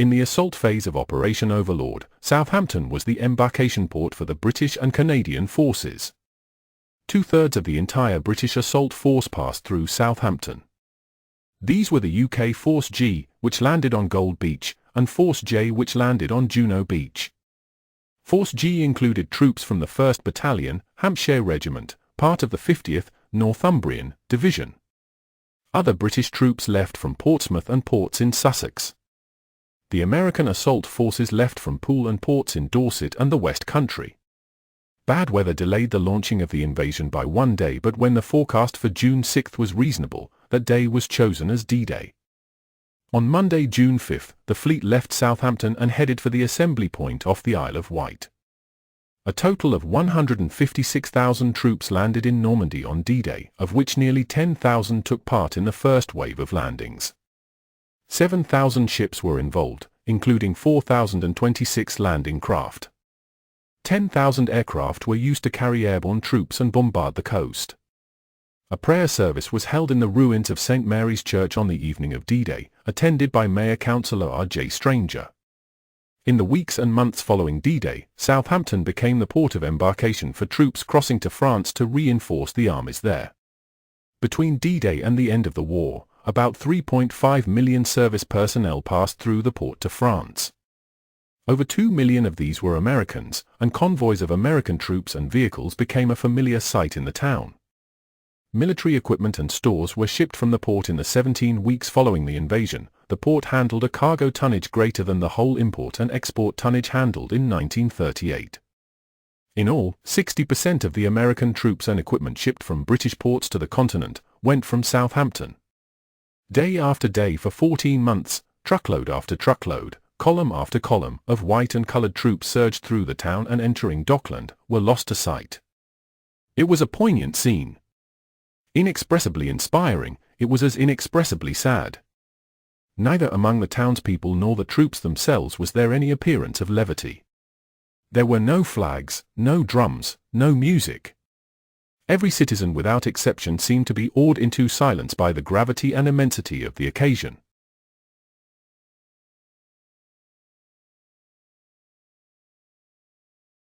In the assault phase of Operation Overlord, Southampton was the embarkation port for the British and Canadian forces. Two-thirds of the entire British assault force passed through Southampton. These were the UK Force G, which landed on Gold Beach, and Force J, which landed on Juno Beach. Force G included troops from the 1st Battalion, Hampshire Regiment, part of the 50th, Northumbrian, Division. Other British troops left from Portsmouth and ports in Sussex. The American assault forces left from Poole and ports in Dorset and the West Country. Bad weather delayed the launching of the invasion by one day, but when the forecast for June 6 was reasonable, that day was chosen as D-Day. On Monday, June 5, the fleet left Southampton and headed for the assembly point off the Isle of Wight. A total of 156,000 troops landed in Normandy on D-Day, of which nearly 10,000 took part in the first wave of landings. 7,000 ships were involved, including 4,026 landing craft. 10,000 aircraft were used to carry airborne troops and bombard the coast. A prayer service was held in the ruins of St. Mary's Church on the evening of D-Day, attended by Mayor Councillor R.J. Stranger. In the weeks and months following D-Day, Southampton became the port of embarkation for troops crossing to France to reinforce the armies there. Between D-Day and the end of the war, about 3.5 million service personnel passed through the port to France. Over 2 million of these were Americans, and convoys of American troops and vehicles became a familiar sight in the town. Military equipment and stores were shipped from the port in the 17 weeks following the invasion. The port handled a cargo tonnage greater than the whole import and export tonnage handled in 1938. In all, 60% of the American troops and equipment shipped from British ports to the continent went from Southampton. Day after day for 14 months, truckload after truckload, column after column of white and colored troops surged through the town and entering Dockland, were lost to sight. It was a poignant scene. Inexpressibly inspiring, it was as inexpressibly sad. Neither among the townspeople nor the troops themselves was there any appearance of levity. There were no flags, no drums, no music. Every citizen without exception seemed to be awed into silence by the gravity and immensity of the occasion.